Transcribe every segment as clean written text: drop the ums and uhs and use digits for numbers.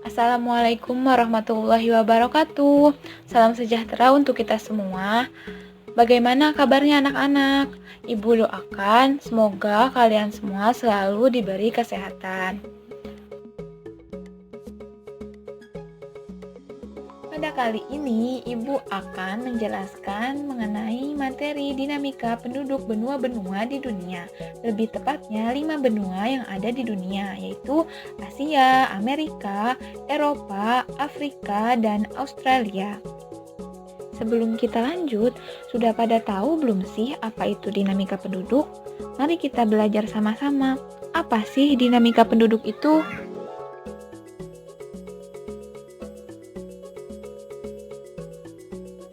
Assalamualaikum warahmatullahi wabarakatuh. Salam sejahtera untuk kita semua. Bagaimana kabarnya anak-anak? Ibu doakan semoga kalian semua selalu diberi kesehatan. Pada kali ini, Ibu akan menjelaskan mengenai materi dinamika penduduk benua-benua di dunia. Lebih tepatnya, 5 benua yang ada di dunia, yaitu Asia, Amerika, Eropa, Afrika, dan Australia. Sebelum kita lanjut, sudah pada tahu belum sih apa itu dinamika penduduk? Mari kita belajar sama-sama. Apa sih dinamika penduduk itu?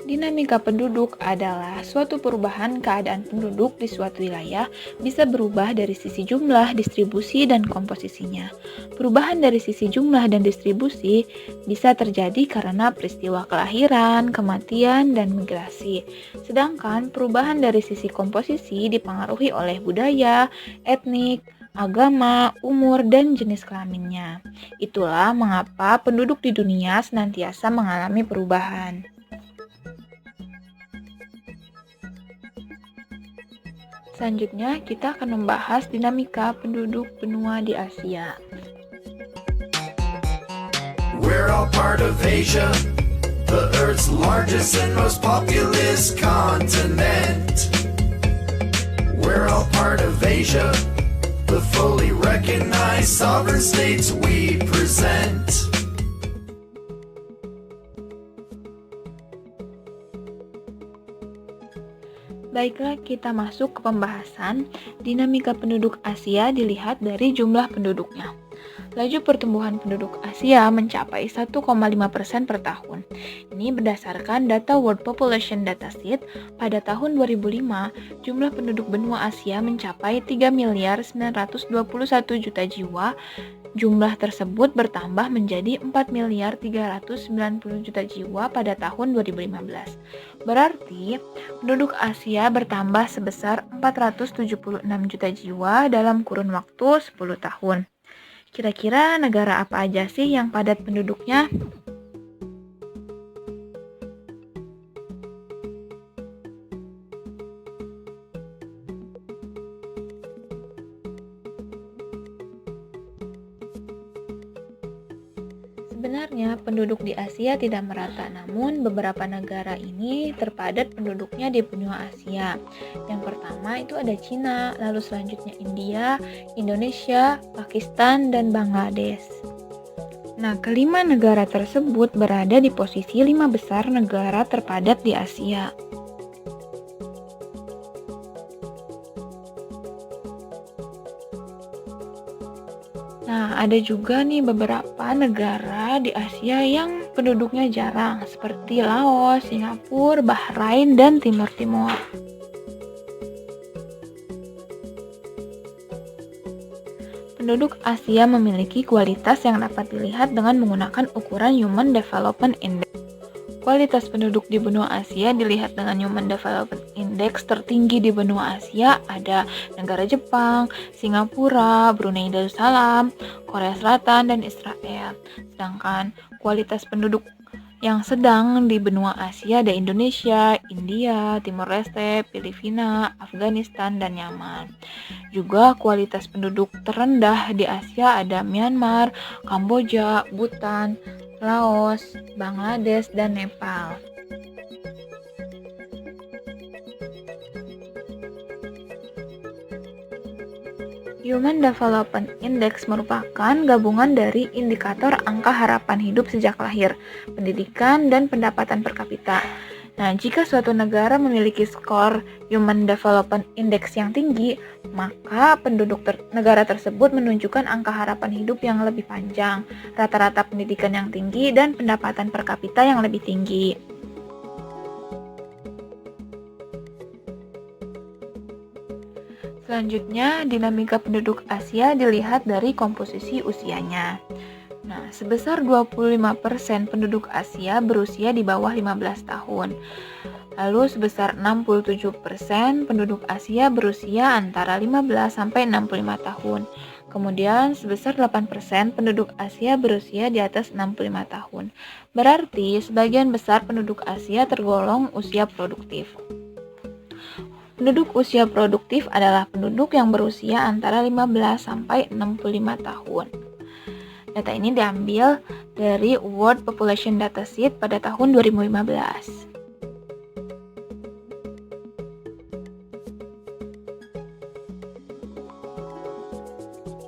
Dinamika penduduk adalah suatu perubahan keadaan penduduk di suatu wilayah bisa berubah dari sisi jumlah, distribusi, dan komposisinya. Perubahan dari sisi jumlah dan distribusi bisa terjadi karena peristiwa kelahiran, kematian, dan migrasi. Sedangkan perubahan dari sisi komposisi dipengaruhi oleh budaya, etnik, agama, umur, dan jenis kelaminnya. Itulah mengapa penduduk di dunia senantiasa mengalami perubahan. Selanjutnya, kita akan membahas dinamika penduduk benua di Asia. We're all part of Asia, the Earth's largest and most populous continent. We're all part of Asia, the fully recognized sovereign states we present. Baiklah, kita masuk ke pembahasan. Dinamika penduduk Asia dilihat dari jumlah penduduknya. Laju pertumbuhan penduduk Asia mencapai 1,5% per tahun. Ini berdasarkan data World Population Dataset. Pada tahun 2005, jumlah penduduk benua Asia mencapai 3.921 juta jiwa. Jumlah tersebut bertambah menjadi 4.390 juta jiwa pada tahun 2015. Berarti, penduduk Asia bertambah sebesar 476 juta jiwa dalam kurun waktu 10 tahun. Kira-kira negara apa aja sih yang padat penduduknya? Sebenarnya penduduk di Asia tidak merata, namun beberapa negara ini terpadat penduduknya di benua Asia. Yang pertama itu ada Cina, lalu selanjutnya India, Indonesia, Pakistan, dan Bangladesh. Nah, kelima negara tersebut berada di posisi 5 besar negara terpadat di Asia. Nah, ada juga nih beberapa negara di Asia yang penduduknya jarang, seperti Laos, Singapura, Bahrain, dan Timur Timur. Penduduk Asia memiliki kualitas yang dapat dilihat dengan menggunakan ukuran Human Development Index. Kualitas penduduk di benua Asia dilihat dengan Human Development Index tertinggi di benua Asia ada negara Jepang, Singapura, Brunei Darussalam, Korea Selatan, dan Israel. Sedangkan kualitas penduduk yang sedang di benua Asia ada Indonesia, India, Timor Leste, Filipina, Afghanistan, dan Yaman. Juga kualitas penduduk terendah di Asia ada Myanmar, Kamboja, Bhutan, Laos, Bangladesh, dan Nepal. Human Development Index merupakan gabungan dari indikator angka harapan hidup sejak lahir, pendidikan, dan pendapatan per kapita. Nah, jika suatu negara memiliki skor Human Development Index yang tinggi, maka penduduk negara tersebut menunjukkan angka harapan hidup yang lebih panjang, rata-rata pendidikan yang tinggi, dan pendapatan per kapita yang lebih tinggi. Selanjutnya, dinamika penduduk Asia dilihat dari komposisi usianya. Nah, sebesar 25% penduduk Asia berusia di bawah 15 tahun. Lalu sebesar 67% penduduk Asia berusia antara 15 sampai 65 tahun. Kemudian sebesar 8% penduduk Asia berusia di atas 65 tahun. Berarti sebagian besar penduduk Asia tergolong usia produktif. Penduduk usia produktif adalah penduduk yang berusia antara 15 sampai 65 tahun. Data ini diambil dari World Population Dataset pada tahun 2015.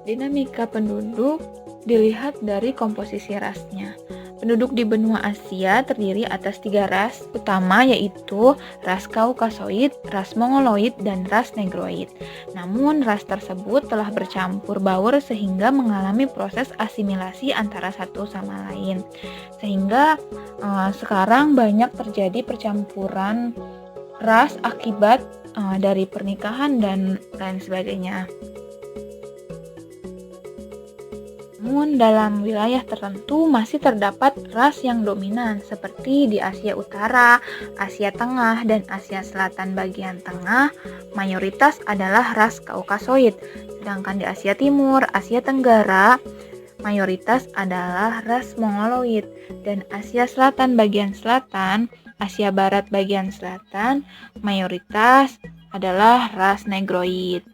Dinamika penduduk dilihat dari komposisi rasnya. Penduduk di benua Asia terdiri atas 3 ras utama, yaitu ras Kaukasoid, ras Mongoloid, dan ras Negroid. Namun ras tersebut telah bercampur baur sehingga mengalami proses asimilasi antara satu sama lain. Sehingga sekarang banyak terjadi percampuran ras akibat dari pernikahan dan lain sebagainya. Namun dalam wilayah tertentu masih terdapat ras yang dominan seperti di Asia Utara, Asia Tengah, dan Asia Selatan bagian tengah mayoritas adalah ras Kaukasoid. Sedangkan di Asia Timur, Asia Tenggara mayoritas adalah ras Mongoloid, dan Asia Selatan bagian selatan, Asia Barat bagian selatan mayoritas adalah ras Negroid.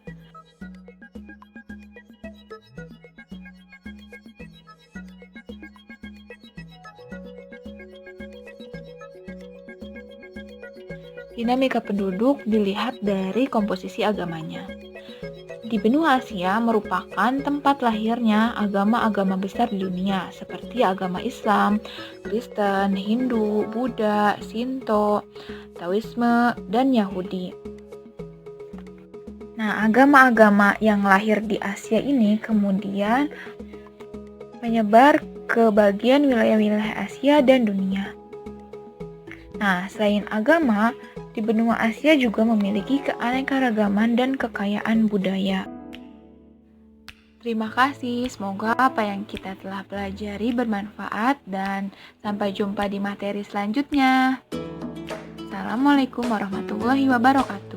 Dinamika penduduk dilihat dari komposisi agamanya. Di benua Asia merupakan tempat lahirnya agama-agama besar di dunia seperti agama Islam, Kristen, Hindu, Buddha, Shinto, Taoisme, dan Yahudi. Nah, agama-agama yang lahir di Asia ini kemudian menyebar ke bagian wilayah-wilayah Asia dan dunia. Nah, selain agama, di benua Asia juga memiliki keanekaragaman dan kekayaan budaya. Terima kasih, semoga apa yang kita telah pelajari bermanfaat dan sampai jumpa di materi selanjutnya. Assalamualaikum warahmatullahi wabarakatuh.